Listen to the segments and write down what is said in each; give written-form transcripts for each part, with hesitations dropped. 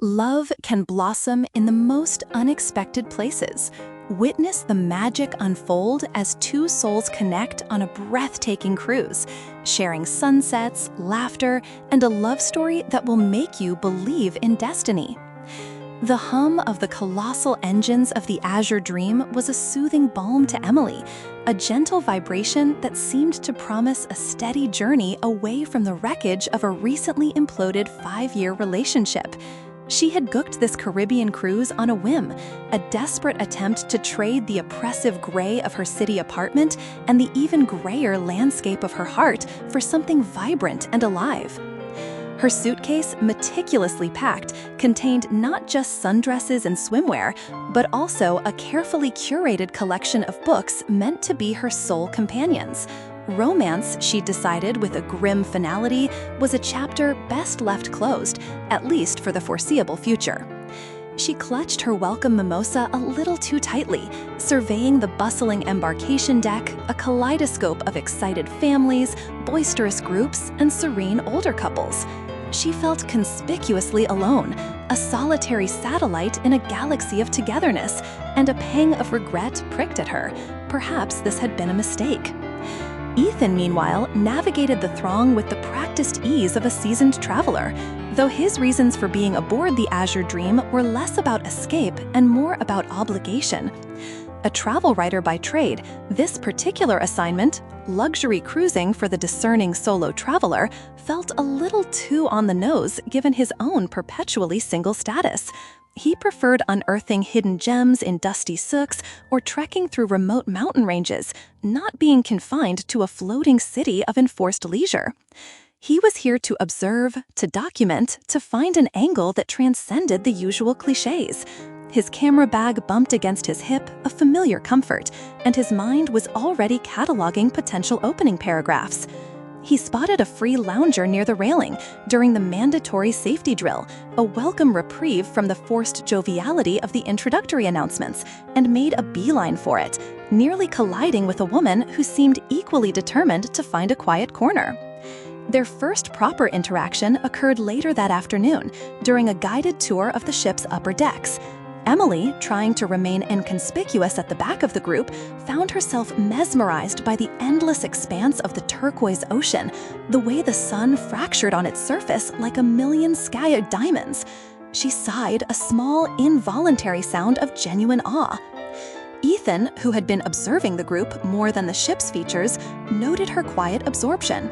Love can blossom in the most unexpected places. Witness the magic unfold as two souls connect on a breathtaking cruise, sharing sunsets, laughter, and a love story that will make you believe in destiny. The hum of the colossal engines of the Azure Dream was a soothing balm to Emily, a gentle vibration that seemed to promise a steady journey away from the wreckage of a recently imploded 5-year relationship. She had booked this Caribbean cruise on a whim, a desperate attempt to trade the oppressive gray of her city apartment and the even grayer landscape of her heart for something vibrant and alive. Her suitcase, meticulously packed, contained not just sundresses and swimwear, but also a carefully curated collection of books meant to be her soul companions. Romance, she decided with a grim finality, was a chapter best left closed, at least for the foreseeable future. She clutched her welcome mimosa a little too tightly, surveying the bustling embarkation deck, a kaleidoscope of excited families, boisterous groups, and serene older couples. She felt conspicuously alone, a solitary satellite in a galaxy of togetherness, and a pang of regret pricked at her. Perhaps this had been a mistake. Ethan, meanwhile, navigated the throng with the practiced ease of a seasoned traveler, though his reasons for being aboard the Azure Dream were less about escape and more about obligation. A travel writer by trade, this particular assignment, luxury cruising for the discerning solo traveler, felt a little too on the nose given his own perpetually single status. He preferred unearthing hidden gems in dusty souks or trekking through remote mountain ranges, not being confined to a floating city of enforced leisure. He was here to observe, to document, to find an angle that transcended the usual clichés. His camera bag bumped against his hip, a familiar comfort, and his mind was already cataloging potential opening paragraphs. He spotted a free lounger near the railing during the mandatory safety drill, a welcome reprieve from the forced joviality of the introductory announcements, and made a beeline for it, nearly colliding with a woman who seemed equally determined to find a quiet corner. Their first proper interaction occurred later that afternoon, during a guided tour of the ship's upper decks. Emily, trying to remain inconspicuous at the back of the group, found herself mesmerized by the endless expanse of the turquoise ocean, the way the sun fractured on its surface like a million sky diamonds. She sighed, a small, involuntary sound of genuine awe. Ethan, who had been observing the group more than the ship's features, noted her quiet absorption.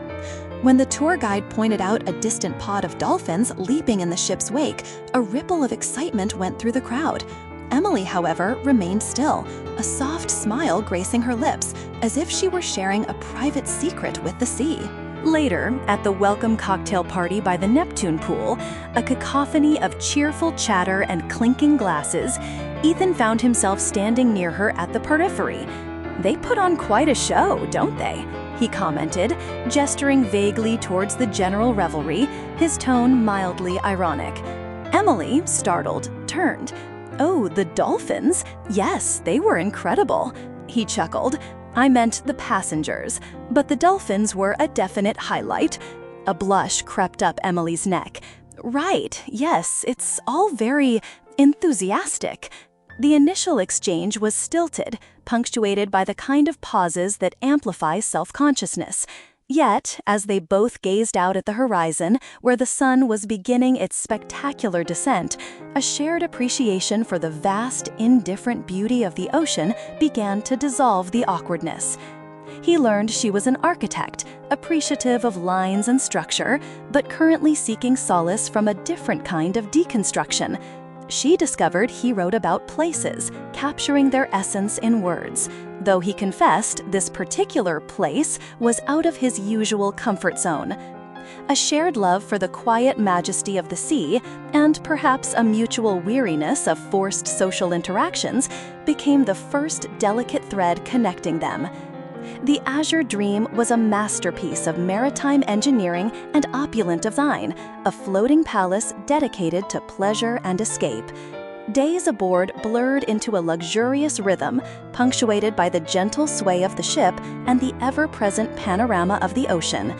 When the tour guide pointed out a distant pod of dolphins leaping in the ship's wake, a ripple of excitement went through the crowd. Emily, however, remained still, a soft smile gracing her lips, as if she were sharing a private secret with the sea. Later, at the welcome cocktail party by the Neptune pool, a cacophony of cheerful chatter and clinking glasses, Ethan found himself standing near her at the periphery. "They put on quite a show, don't they?" he commented, gesturing vaguely towards the general revelry, his tone mildly ironic. Emily, startled, turned. "Oh, the dolphins? Yes, they were incredible." He chuckled. "I meant the passengers, but the dolphins were a definite highlight." A blush crept up Emily's neck. "Right, yes, it's all very enthusiastic." The initial exchange was stilted, punctuated by the kind of pauses that amplify self-consciousness. Yet, as they both gazed out at the horizon, where the sun was beginning its spectacular descent, a shared appreciation for the vast, indifferent beauty of the ocean began to dissolve the awkwardness. He learned she was an architect, appreciative of lines and structure, but currently seeking solace from a different kind of deconstruction. She discovered he wrote about places, capturing their essence in words, though he confessed this particular place was out of his usual comfort zone. A shared love for the quiet majesty of the sea, and perhaps a mutual weariness of forced social interactions, became the first delicate thread connecting them. The Azure Dream was a masterpiece of maritime engineering and opulent design, a floating palace dedicated to pleasure and escape. Days aboard blurred into a luxurious rhythm, punctuated by the gentle sway of the ship and the ever-present panorama of the ocean.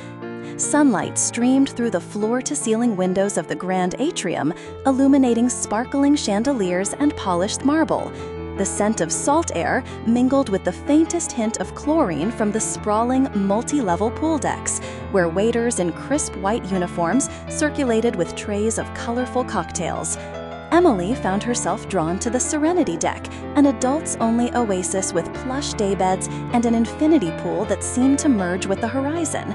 sunlight streamed through the floor-to-ceiling windows of the grand atrium, illuminating sparkling chandeliers and polished marble. The scent of salt air mingled with the faintest hint of chlorine from the sprawling, multi-level pool decks, where waiters in crisp white uniforms circulated with trays of colorful cocktails. Emily found herself drawn to the Serenity Deck, an adults-only oasis with plush daybeds and an infinity pool that seemed to merge with the horizon.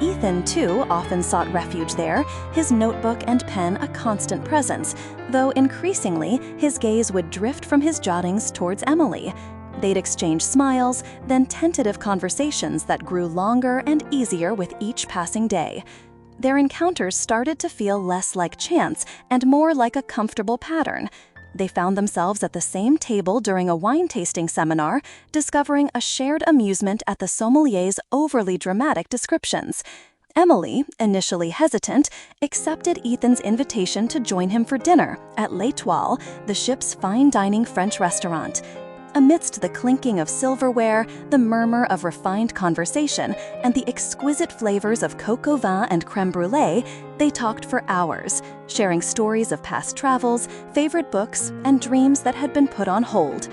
Ethan, too, often sought refuge there, his notebook and pen a constant presence, though increasingly his gaze would drift from his jottings towards Emily. They'd exchange smiles, then tentative conversations that grew longer and easier with each passing day. Their encounters started to feel less like chance and more like a comfortable pattern. They found themselves at the same table during a wine tasting seminar, discovering a shared amusement at the sommelier's overly dramatic descriptions. Emily, initially hesitant, accepted Ethan's invitation to join him for dinner at L'Étoile, the ship's fine dining French restaurant. Amidst the clinking of silverware, the murmur of refined conversation, and the exquisite flavors of coq au vin and crème brûlée, they talked for hours, sharing stories of past travels, favorite books, and dreams that had been put on hold.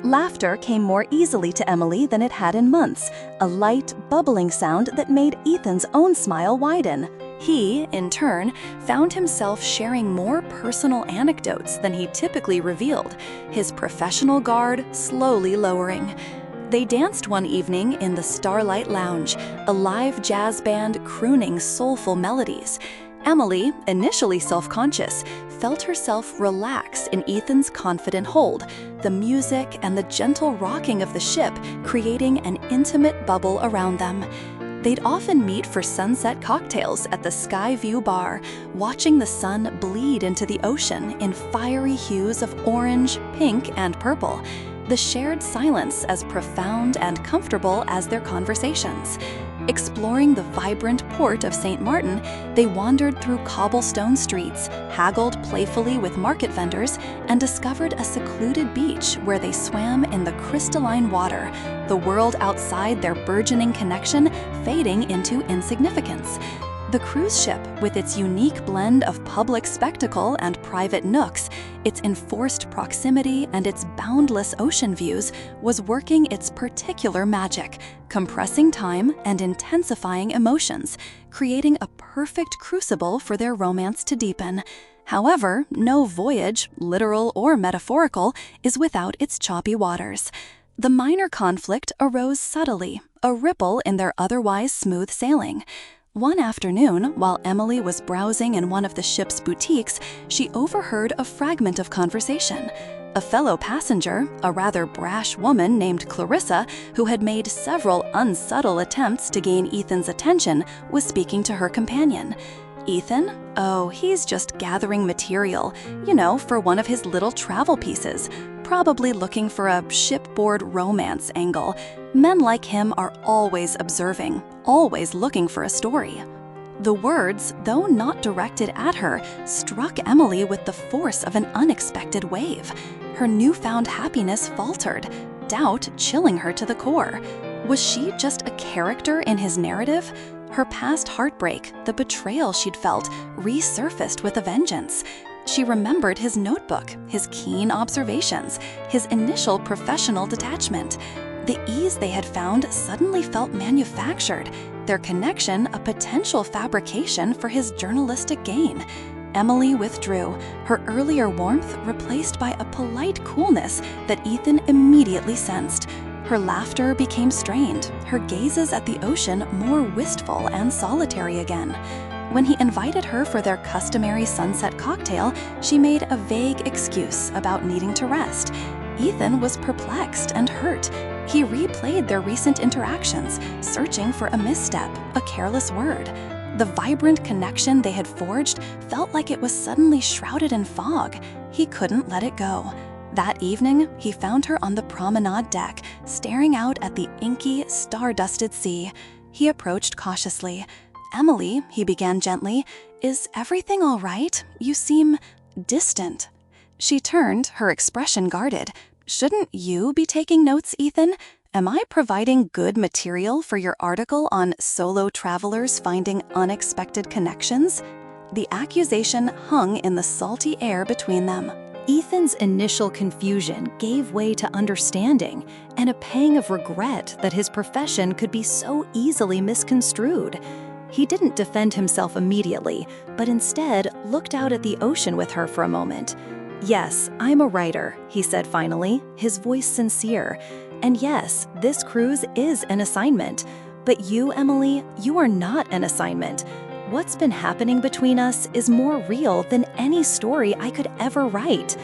Laughter came more easily to Emily than it had in months, a light, bubbling sound that made Ethan's own smile widen. He, in turn, found himself sharing more personal anecdotes than he typically revealed, his professional guard slowly lowering. They danced one evening in the Starlight Lounge, a live jazz band crooning soulful melodies. Emily, initially self-conscious, felt herself relax in Ethan's confident hold, the music and the gentle rocking of the ship creating an intimate bubble around them. They'd often meet for sunset cocktails at the Sky View Bar, watching the sun bleed into the ocean in fiery hues of orange, pink, and purple, the shared silence as profound and comfortable as their conversations. Exploring the vibrant port of St. Martin, they wandered through cobblestone streets, haggled playfully with market vendors, and discovered a secluded beach where they swam in the crystalline water, the world outside their burgeoning connection fading into insignificance. The cruise ship, with its unique blend of public spectacle and private nooks, its enforced proximity and its boundless ocean views, was working its particular magic, compressing time and intensifying emotions, creating a perfect crucible for their romance to deepen. However, no voyage, literal or metaphorical, is without its choppy waters. The minor conflict arose subtly, a ripple in their otherwise smooth sailing. One afternoon, while Emily was browsing in one of the ship's boutiques, she overheard a fragment of conversation. A fellow passenger, a rather brash woman named Clarissa, who had made several unsubtle attempts to gain Ethan's attention, was speaking to her companion. Ethan? Oh, he's just gathering material, for one of his little travel pieces. Probably looking for a shipboard romance angle. Men like him are always observing, always looking for a story. The words, though not directed at her, struck Emily with the force of an unexpected wave. Her newfound happiness faltered, doubt chilling her to the core. Was she just a character in his narrative? Her past heartbreak, the betrayal she'd felt, resurfaced with a vengeance. She remembered his notebook, his keen observations, his initial professional detachment. The ease they had found suddenly felt manufactured, their connection a potential fabrication for his journalistic gain. Emily withdrew, her earlier warmth replaced by a polite coolness that Ethan immediately sensed. Her laughter became strained, her gazes at the ocean more wistful and solitary again. When he invited her for their customary sunset cocktail, she made a vague excuse about needing to rest. Ethan was perplexed and hurt. He replayed their recent interactions, searching for a misstep, a careless word. The vibrant connection they had forged felt like it was suddenly shrouded in fog. He couldn't let it go. That evening, he found her on the promenade deck, staring out at the inky, star-dusted sea. He approached cautiously. "Emily," he began gently, "is everything all right? You seem distant." She turned, her expression guarded. "Shouldn't you be taking notes, Ethan? Am I providing good material for your article on solo travelers finding unexpected connections? The accusation hung in the salty air between them. Ethan's initial confusion gave way to understanding and a pang of regret that his profession could be so easily misconstrued. He didn't defend himself immediately, but instead looked out at the ocean with her for a moment. "Yes, I'm a writer," he said finally, his voice sincere. "And yes, this cruise is an assignment. But you, Emily, you are not an assignment. What's been happening between us is more real than any story I could ever write."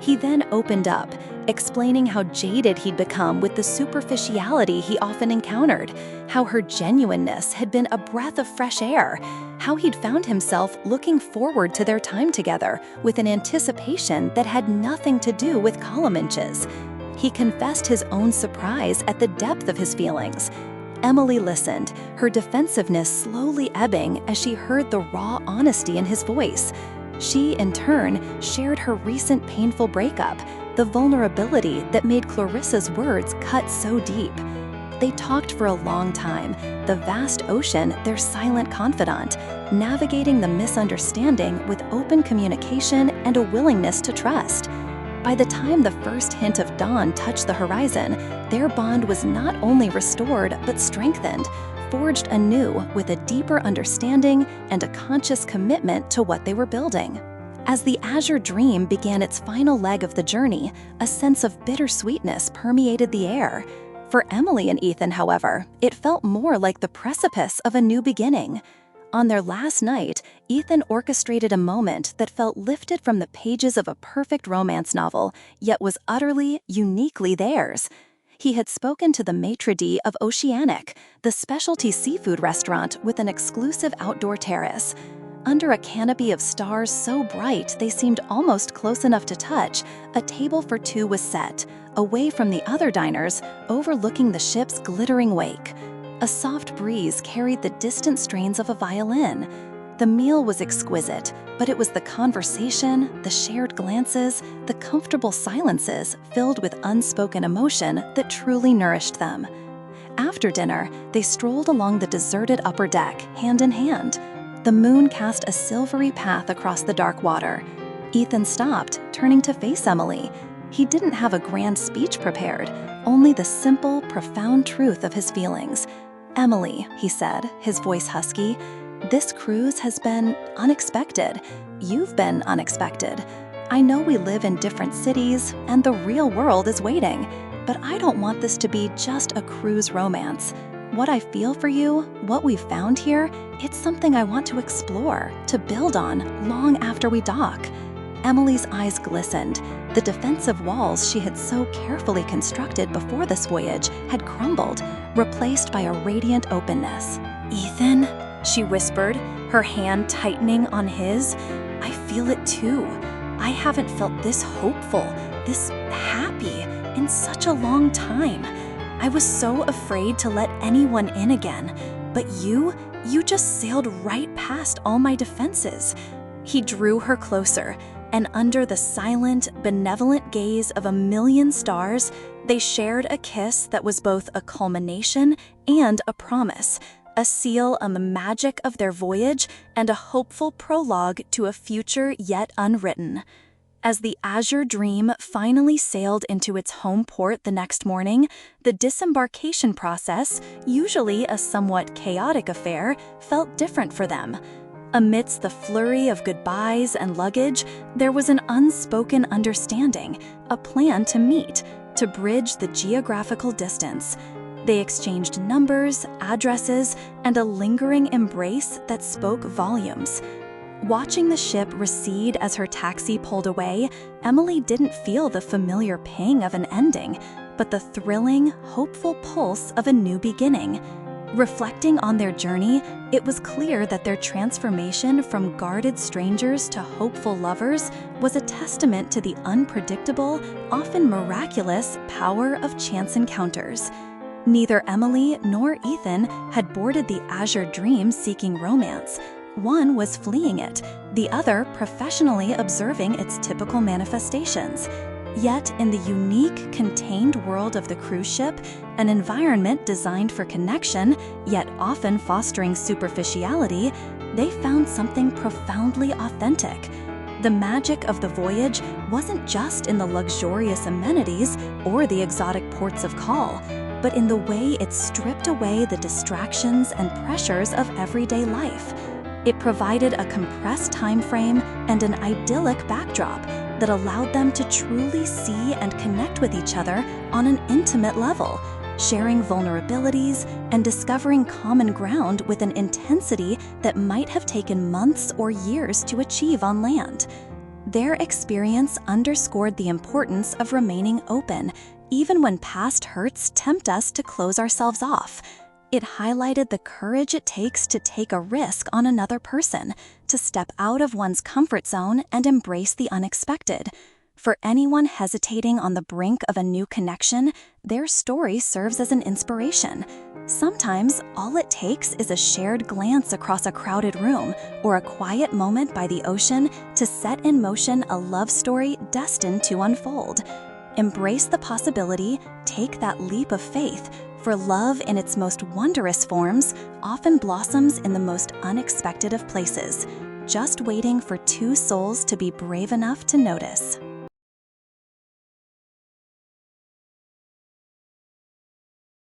He then opened up, explaining how jaded he'd become with the superficiality he often encountered, how her genuineness had been a breath of fresh air, how he'd found himself looking forward to their time together with an anticipation that had nothing to do with column inches. He confessed his own surprise at the depth of his feelings. Emily listened, her defensiveness slowly ebbing as she heard the raw honesty in his voice. She, in turn, shared her recent painful breakup, the vulnerability that made Clarissa's words cut so deep. They talked for a long time, the vast ocean their silent confidant, navigating the misunderstanding with open communication and a willingness to trust. By the time the first hint of dawn touched the horizon, their bond was not only restored but strengthened, forged anew with a deeper understanding and a conscious commitment to what they were building. As the Azure Dream began its final leg of the journey, a sense of bittersweetness permeated the air. For Emily and Ethan, however, it felt more like the precipice of a new beginning. On their last night, Ethan orchestrated a moment that felt lifted from the pages of a perfect romance novel, yet was utterly, uniquely theirs. He had spoken to the maitre d' of Oceanic, the specialty seafood restaurant with an exclusive outdoor terrace. Under a canopy of stars so bright they seemed almost close enough to touch, a table for two was set, away from the other diners, overlooking the ship's glittering wake. A soft breeze carried the distant strains of a violin. The meal was exquisite, but it was the conversation, the shared glances, the comfortable silences filled with unspoken emotion that truly nourished them. After dinner, they strolled along the deserted upper deck, hand in hand. The moon cast a silvery path across the dark water. Ethan stopped, turning to face Emily. He didn't have a grand speech prepared, only the simple, profound truth of his feelings. "Emily," he said, his voice husky, "this cruise has been unexpected. You've been unexpected. I know we live in different cities, and the real world is waiting, but I don't want this to be just a cruise romance. What I feel for you, what we've found here, it's something I want to explore, to build on, long after we dock." Emily's eyes glistened. The defensive walls she had so carefully constructed before this voyage had crumbled, replaced by a radiant openness. "Ethan," she whispered, her hand tightening on his, "I feel it too. I haven't felt this hopeful, this happy, in such a long time. I was so afraid to let anyone in again, but you just sailed right past all my defenses." He drew her closer, and under the silent, benevolent gaze of a million stars, they shared a kiss that was both a culmination and a promise, a seal on the magic of their voyage and a hopeful prologue to a future yet unwritten. As the Azure Dream finally sailed into its home port the next morning, the disembarkation process, usually a somewhat chaotic affair, felt different for them. Amidst the flurry of goodbyes and luggage, there was an unspoken understanding, a plan to meet, to bridge the geographical distance. They exchanged numbers, addresses, and a lingering embrace that spoke volumes. Watching the ship recede as her taxi pulled away, Emily didn't feel the familiar pang of an ending, but the thrilling, hopeful pulse of a new beginning. Reflecting on their journey, it was clear that their transformation from guarded strangers to hopeful lovers was a testament to the unpredictable, often miraculous power of chance encounters. Neither Emily nor Ethan had boarded the Azure Dream seeking romance. One was fleeing it, the other professionally observing its typical manifestations. Yet, in the unique, contained world of the cruise ship, an environment designed for connection, yet often fostering superficiality, they found something profoundly authentic. The magic of the voyage wasn't just in the luxurious amenities or the exotic ports of call, but in the way it stripped away the distractions and pressures of everyday life. It provided a compressed time frame and an idyllic backdrop that allowed them to truly see and connect with each other on an intimate level, sharing vulnerabilities and discovering common ground with an intensity that might have taken months or years to achieve on land. Their experience underscored the importance of remaining open, even when past hurts tempt us to close ourselves off. It highlighted the courage it takes to take a risk on another person, to step out of one's comfort zone and embrace the unexpected. For anyone hesitating on the brink of a new connection, their story serves as an inspiration. Sometimes, all it takes is a shared glance across a crowded room or a quiet moment by the ocean to set in motion a love story destined to unfold. Embrace the possibility, take that leap of faith, for love in its most wondrous forms often blossoms in the most unexpected of places, just waiting for two souls to be brave enough to notice.